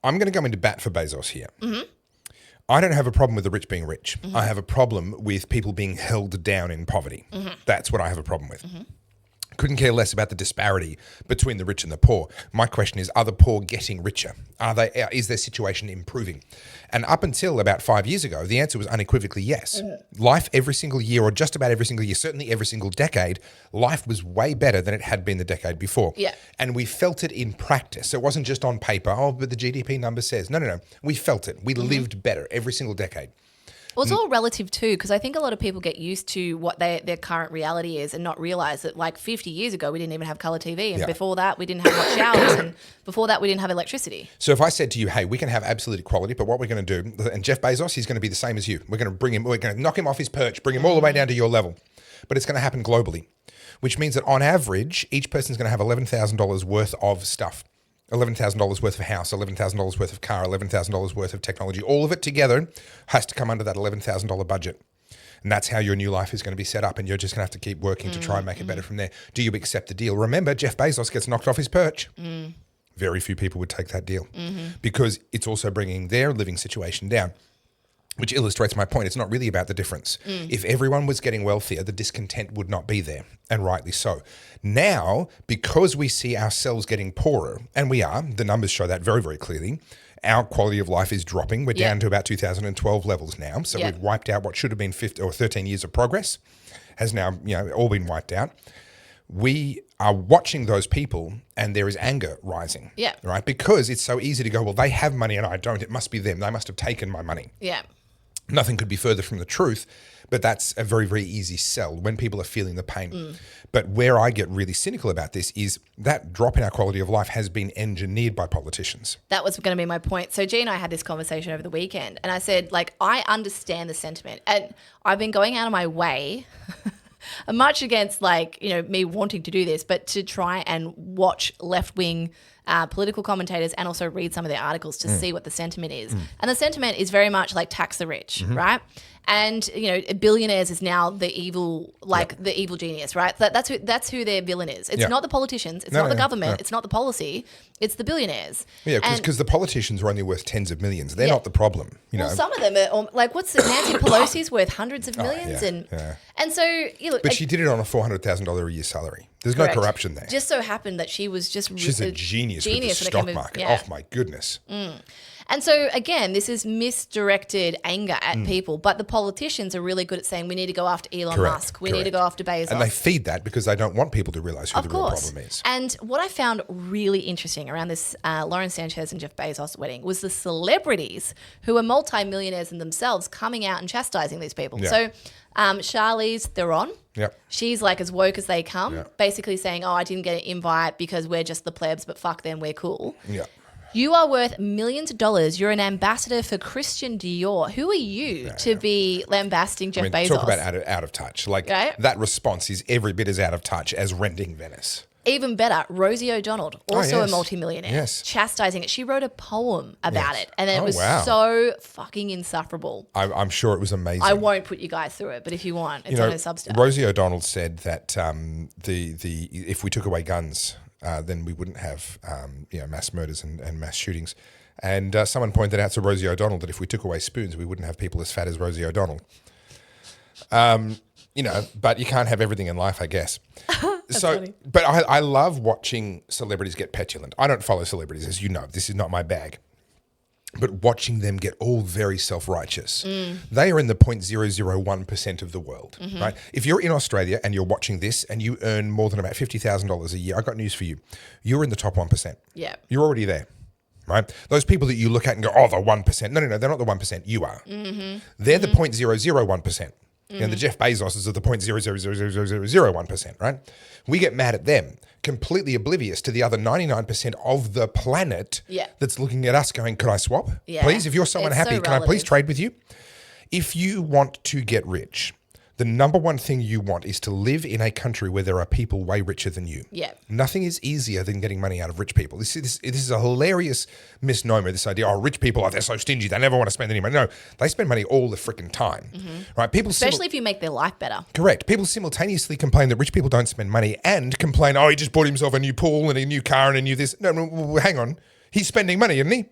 I'm going to go into bat for Bezos here. I don't have a problem with the rich being rich. I have a problem with people being held down in poverty. That's what I have a problem with. Couldn't care less about the disparity between the rich and the poor. My question is, are the poor getting richer? Is their situation improving? And up until about 5 years ago, the answer was unequivocally yes. Life every single year, or just about every single year, certainly every single decade, life was way better than it had been the decade before. Yeah. And we felt it in practice. It wasn't just on paper, but the GDP number says. No. We felt it. We lived better every single decade. Well, it's all relative too, because I think a lot of people get used to what their current reality is and not realise that like 50 years ago we didn't even have colour TV, and before that we didn't have hot showers, and before that we didn't have electricity. So if I said to you, hey, we can have absolute equality, but what we're going to do, and Jeff Bezos, he's going to be the same as you. We're going to knock him off his perch, bring him all the way down to your level. But it's going to happen globally, which means that on average, each person's going to have $11,000 worth of stuff. $11,000 worth of house, $11,000 worth of car, $11,000 worth of technology. All of it together has to come under that $11,000 budget. And that's how your new life is going to be set up, and you're just going to have to keep working to try and make it better from there. Do you accept the deal? Remember, Jeff Bezos gets knocked off his perch. Very few people would take that deal because it's also bringing their living situation down, which illustrates my point. It's not really about the difference. If everyone was getting wealthier, the discontent would not be there, and rightly so. Now, because we see ourselves getting poorer, and we are, the numbers show that very, very clearly, our quality of life is dropping. We're down to about 2012 levels now. So we've wiped out what should have been 15 or 13 years of progress, has now all been wiped out. We are watching those people, and there is anger rising. Yeah. Right? Because it's so easy to go, well, they have money and I don't. It must be them. They must have taken my money. Yeah. Nothing could be further from the truth, but that's a very, very easy sell when people are feeling the pain. But where I get really cynical about this is that drop in our quality of life has been engineered by politicians. That was going to be my point. So G and I had this conversation over the weekend, and I said, like, I understand the sentiment, and I've been going out of my way much against, like, me wanting to do this, but to try and watch left-wing political commentators and also read some of their articles to see what the sentiment is. And the sentiment is very much like tax the rich, right? And, billionaires is now the evil, the evil genius, right? That's who their villain is. It's not the politicians. It's not the government. It's not the policy. It's the billionaires. Yeah, because the politicians are only worth tens of millions. They're not the problem. Well, some of them are, like, what's it? Nancy Pelosi's worth hundreds of millions. And so, But she did it on a $400,000 a year salary. There's no corruption there. Just so happened that she was just... She's a genius with the stock market. Oh, my goodness. And so, again, this is misdirected anger at people, but the politicians are really good at saying we need to go after Elon Musk, we need to go after Bezos. And they feed that because they don't want people to realise who the real problem is. And what I found really interesting around this Lauren Sanchez and Jeff Bezos wedding was the celebrities who are multimillionaires in themselves coming out and chastising these people. Yeah. So Charlize Theron, she's like as woke as they come, basically saying, I didn't get an invite because we're just the plebs, but fuck them, we're cool. Yeah. You are worth millions of dollars. You're an ambassador for Christian Dior. Who are you to be lambasting Jeff Bezos? Talk about out of touch. Like, that response is every bit as out of touch as renting Venice. Even better, Rosie O'Donnell, also a multimillionaire, chastising it. She wrote a poem about it, and it was so fucking insufferable. I'm sure it was amazing. I won't put you guys through it, but if you want, it's on her Substack. Rosie O'Donnell said that if we took away guns, then we wouldn't have mass murders and mass shootings. And someone pointed out to Rosie O'Donnell that if we took away spoons, we wouldn't have people as fat as Rosie O'Donnell. But you can't have everything in life, I guess. Funny. But I love watching celebrities get petulant. I don't follow celebrities, as you know. This is not my bag. But watching them get all very self-righteous. They are in the 0.001% of the world, right? If you're in Australia and you're watching this and you earn more than about $50,000 a year, I got news for you. You're in the top 1%. Yeah. You're already there, right? Those people that you look at and go, oh, the 1%. No, they're not the 1%. You are. They're the 0.001%. The Jeff Bezos are the 0.0000001%, right? We get mad at them, completely oblivious to the other 99% of the planet that's looking at us going, can I swap? Please, if you're someone happy, can I please trade with you? If you want to get rich, the number one thing you want is to live in a country where there are people way richer than you. Yeah. Nothing is easier than getting money out of rich people. This is a hilarious misnomer, this idea, rich people, they're so stingy, they never want to spend any money. No, they spend money all the freaking time, right? People especially if you make their life better. Correct. People simultaneously complain that rich people don't spend money and complain, he just bought himself a new pool and a new car and a new this. No, hang on. He's spending money, isn't he?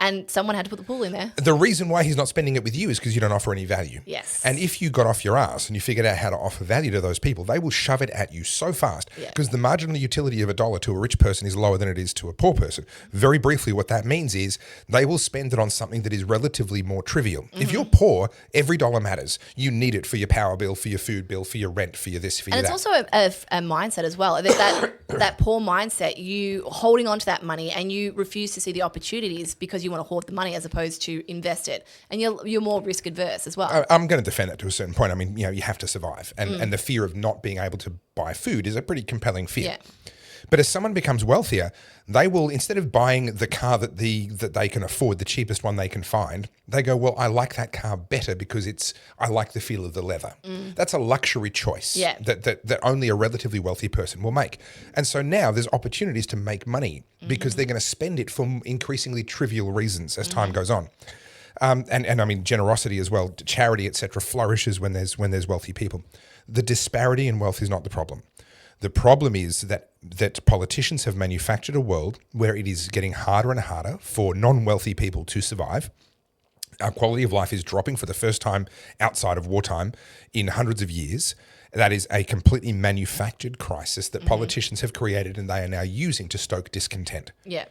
and someone had to put the pool in there. The reason why he's not spending it with you is because you don't offer any value. Yes. And if you got off your ass and you figured out how to offer value to those people, they will shove it at you so fast because the marginal utility of $1 to a rich person is lower than it is to a poor person. Very briefly, what that means is they will spend it on something that is relatively more trivial. If you're poor, every dollar matters. You need it for your power bill, for your food bill, for your rent, for your this, for your And that. it's also a mindset as well. That poor mindset, you holding on to that money and you refuse to see the opportunities because you want to hoard the money as opposed to invest it. And you're more risk adverse as well. I'm going to defend it to a certain point. I mean, you have to survive. And the fear of not being able to buy food is a pretty compelling fear. Yeah. But as someone becomes wealthier, they will, instead of buying the car that they can afford, the cheapest one they can find, they go, well, I like that car better because I like the feel of the leather. That's a luxury choice that only a relatively wealthy person will make. And so now there's opportunities to make money because they're going to spend it for increasingly trivial reasons as time goes on. And I mean, generosity as well, charity, etc., flourishes when there's wealthy people. The disparity in wealth is not the problem. The problem is that politicians have manufactured a world where it is getting harder and harder for non-wealthy people to survive. Our quality of life is dropping for the first time outside of wartime in hundreds of years. That is a completely manufactured crisis that politicians have created and they are now using to stoke discontent. Yeah.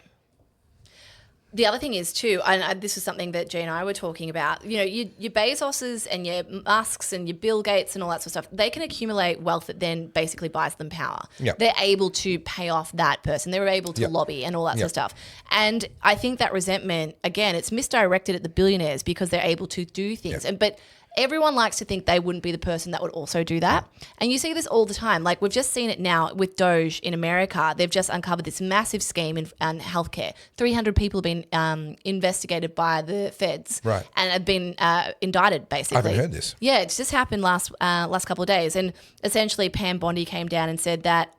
The other thing is too, and this is something that Jay and I were talking about, your Bezoses and your Musks and your Bill Gates and all that sort of stuff, they can accumulate wealth that then basically buys them power. Yep. They're able to pay off that person. They're able to lobby and all that sort of stuff. And I think that resentment, again, it's misdirected at the billionaires because they're able to do things. But everyone likes to think they wouldn't be the person that would also do that. And you see this all the time. Like we've just seen it now with Doge in America. They've just uncovered this massive scheme in healthcare. 300 people have been investigated by the feds and have been indicted, basically. I haven't heard this. Yeah, it's just happened last couple of days. And essentially Pam Bondi came down and said that,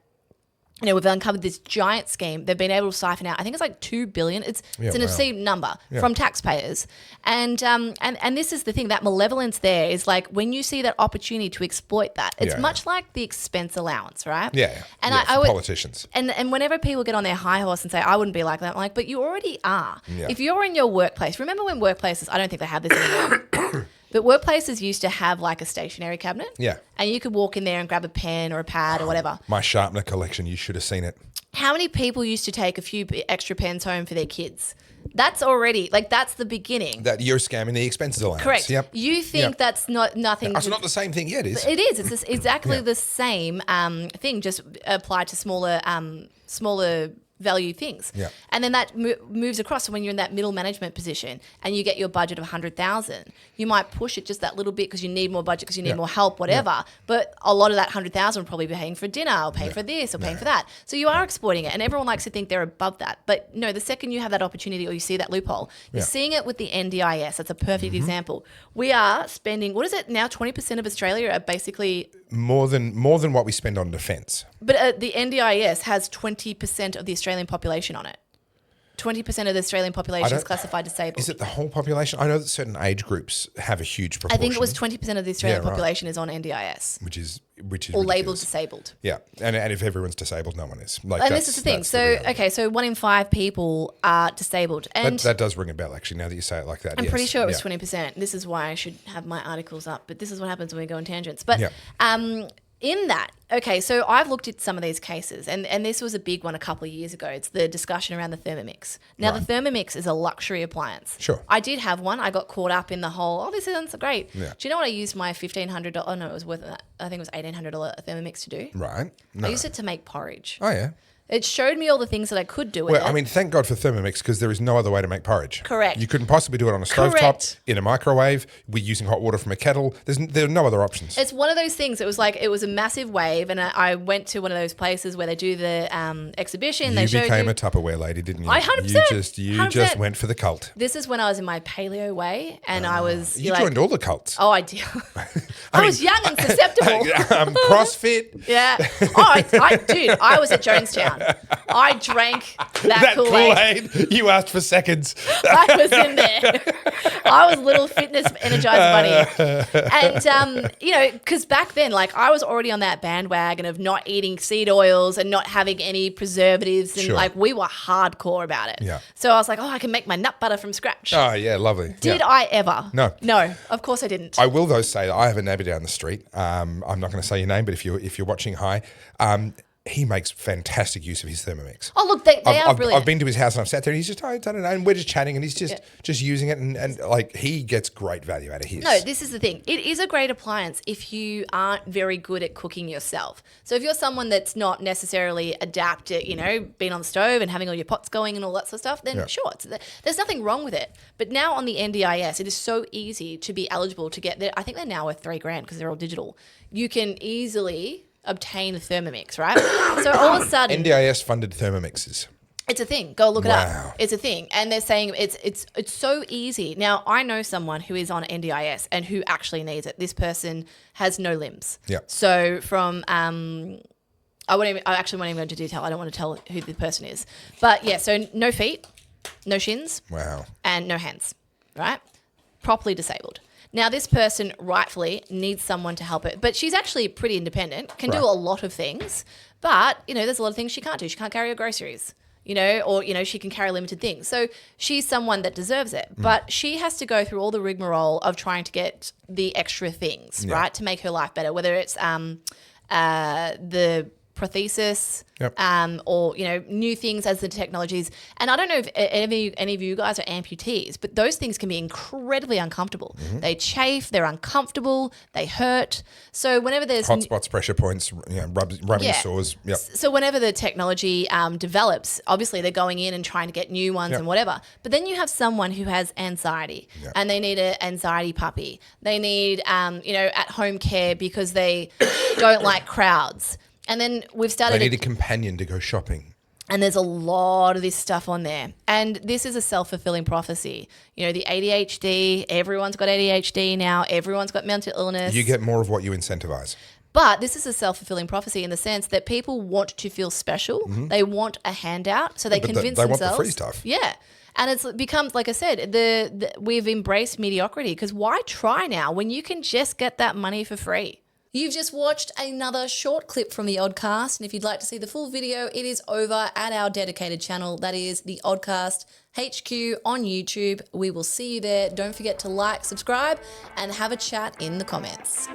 we've uncovered this giant scheme. They've been able to siphon out, I think it's like $2 billion. It's an obscene number from taxpayers. And this is the thing, that malevolence there is like when you see that opportunity to exploit that, it's much like the expense allowance, right? Yeah. And I would, politicians. And whenever people get on their high horse and say, I wouldn't be like that, I'm like, but you already are. Yeah. If you're in your workplace, remember when workplaces, I don't think they have this anymore. But workplaces used to have like a stationery cabinet. Yeah. And you could walk in there and grab a pen or a pad or whatever. My sharpener collection, you should have seen it. How many people used to take a few extra pens home for their kids? That's already, that's the beginning. That you're scamming the expenses allowance. Correct. Yep. You think that's nothing. It's not the same thing yet, is it? It is. It's exactly the same thing, just applied to smaller value things. Yeah. And then that moves across. So when you're in that middle management position and you get your budget of 100,000, you might push it just that little bit because you need more budget, because you need more help, whatever. But a lot of that 100,000 will probably be paying for dinner or paying for this or paying for that. So you are exploiting it, and everyone likes to think they're above that. But no, the second you have that opportunity or you see that loophole, you're seeing it with the NDIS. That's a perfect example. We are spending, what is it now? 20% of Australia are basically more than what we spend on defence. But the NDIS has 20% of the Australian population on it. 20% of the Australian population is classified disabled. Is it the whole population? I know that certain age groups have a huge proportion. I think it was 20% of the Australian population is on NDIS. Which is or labelled disabled. Yeah, and if everyone's disabled, no one is. And this is the thing. So 1 in 5 people are disabled, and that does ring a bell. Actually, now that you say it like that, I'm pretty sure it was 20%. This is why I should have my articles up. But this is what happens when we go on tangents. But in that, okay, so I've looked at some of these cases, and this was a big one a couple of years ago. It's the discussion around the Thermomix. Now, the Thermomix is a luxury appliance. Sure. I did have one. I got caught up in the whole, this sounds great. Yeah. Do you know what I used my $1,500, oh no, it was worth, I think it was $1,800 Thermomix to do? Right. No. I used it to make porridge. Oh, yeah. It showed me all the things that I could do with Well, it. I mean, thank God for Thermomix because there is no other way to make porridge. Correct. You couldn't possibly do it on a stovetop, in a microwave. We're using hot water from a kettle. There are no other options. It's one of those things. It was a massive wave, and I went to one of those places where they do the exhibition. You became a Tupperware lady, didn't you? I 100%. You just went for the cult. This is when I was in my paleo way, and I was. You joined all the cults. Oh, I did. I was young and susceptible. CrossFit. Yeah. Oh, dude, I was at Jonestown. I drank that, That Kool-Aid. Kool-Aid, you asked for seconds. I was in there. I was a little fitness energizer bunny. And, because back then, like, I was already on that bandwagon of not eating seed oils and not having any preservatives. And, Sure. like, we were hardcore about it. Yeah. So I was like, I can make my nut butter from scratch. Oh, yeah, lovely. Did Yeah. I ever? No. No, of course I didn't. I will though say that I have a neighbour down the street. I'm not going to say your name, but if you're watching, hi. He makes fantastic use of his Thermomix. Oh, look, they are brilliant. I've been to his house and I've sat there and he's just, I don't know, and we're just chatting and he's just using it and like he gets great value out of his. No, this is the thing. It is a great appliance if you aren't very good at cooking yourself. So if you're someone that's not necessarily adapted, being on the stove and having all your pots going and all that sort of stuff, then sure, there's nothing wrong with it. But now on the NDIS, it is so easy to be eligible to get I think they're now worth $3,000 because they're all digital. You can easily obtain a Thermomix, right? So all of a sudden, NDIS funded Thermomixes. it's a thing. Go look it Wow. up. It's a thing. And they're saying it's so easy. Now, I know someone who is on NDIS and who actually needs it. This person has no limbs. Yeah. So from I actually won't even go into detail. I don't want to tell who the person is. But yeah, so no feet, no shins, Wow. and no hands, right? Properly disabled. Now, this person rightfully needs someone to help it, but she's actually pretty independent, can do Right. a lot of things, but, there's a lot of things she can't do. She can't carry her groceries, or, she can carry limited things. So she's someone that deserves it, but she has to go through all the rigmarole of trying to get the extra things, right, to make her life better, whether it's the prosthesis, Yep. or new things as the technologies. And I don't know if any of you guys are amputees, but those things can be incredibly uncomfortable. Mm-hmm. They chafe, they're uncomfortable, they hurt. So whenever there's Hot spots, pressure points, rubbing Yeah. sores. Yep. so whenever the technology develops, obviously they're going in and trying to get new ones Yep. and whatever. But then you have someone who has anxiety Yep. and they need an anxiety puppy. They need, at-home care because they don't like crowds. And then we've They started need a companion to go shopping. and there's a lot of this stuff on there. And this is a self-fulfilling prophecy. The ADHD, everyone's got ADHD now. Everyone's got mental illness. You get more of what you incentivize. But this is a self-fulfilling prophecy in the sense that people want to feel special. They want a handout. So they But convince they want themselves. the free stuff. Yeah. And it becomes, like I said, we've embraced mediocrity because why try now when you can just get that money for free? You've just watched another short clip from the Oddcast, and if you'd like to see the full video, it is over at our dedicated channel. That is the Oddcast HQ on YouTube. We will see you there. Don't forget to like, subscribe, and have a chat in the comments.